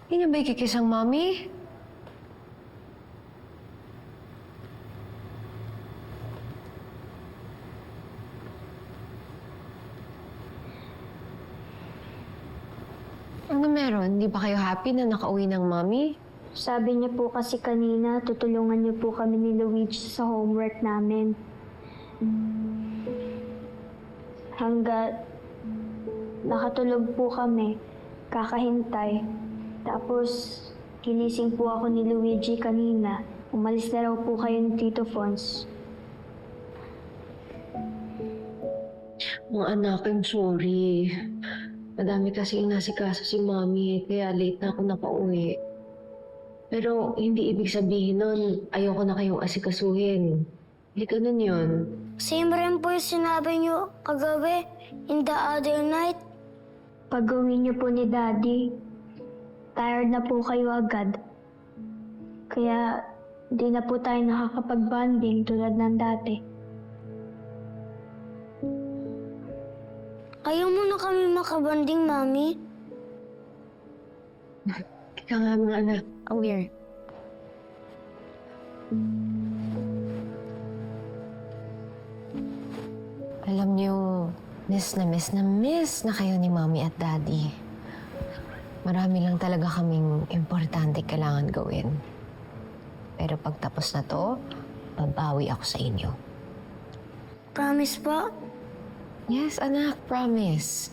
Hindi niya ba ikikis ang mami? Ano meron? Hindi ba kayo happy na nakauwi ng mami? Sabi niya po kasi kanina, tutulungan niyo po kami ni Luigi sa homework namin. Hanggat nakatulog po kami, kakahintay. Tapos, ginising po ako ni Luigi kanina. Umalis na raw po kayo ni Tito Fons. Mga anak, I'm sorry. Madami kasi inasikaso si mami, kaya late na ako nakauwi. Pero hindi ibig sabihin nun, ayoko na kayong asikasuhin. Hindi ganun yun. Same rin po yung sinabi niyo kagabi, in the other night. Pag-uwi niyo po ni Daddy, tired na po kayo agad. Kaya, di na po tayo nakakapag-bonding tulad ng dati. Ayaw mo na kami makabanding, Mami. Kaya nga mga anak. Weird. Alam niyo, miss na kayo ni mami at daddy. Marami lang talaga kaming importante kailangan gawin. Pero pagtapos na to, babawi ako sa inyo. Promise po? Yes, anak, promise.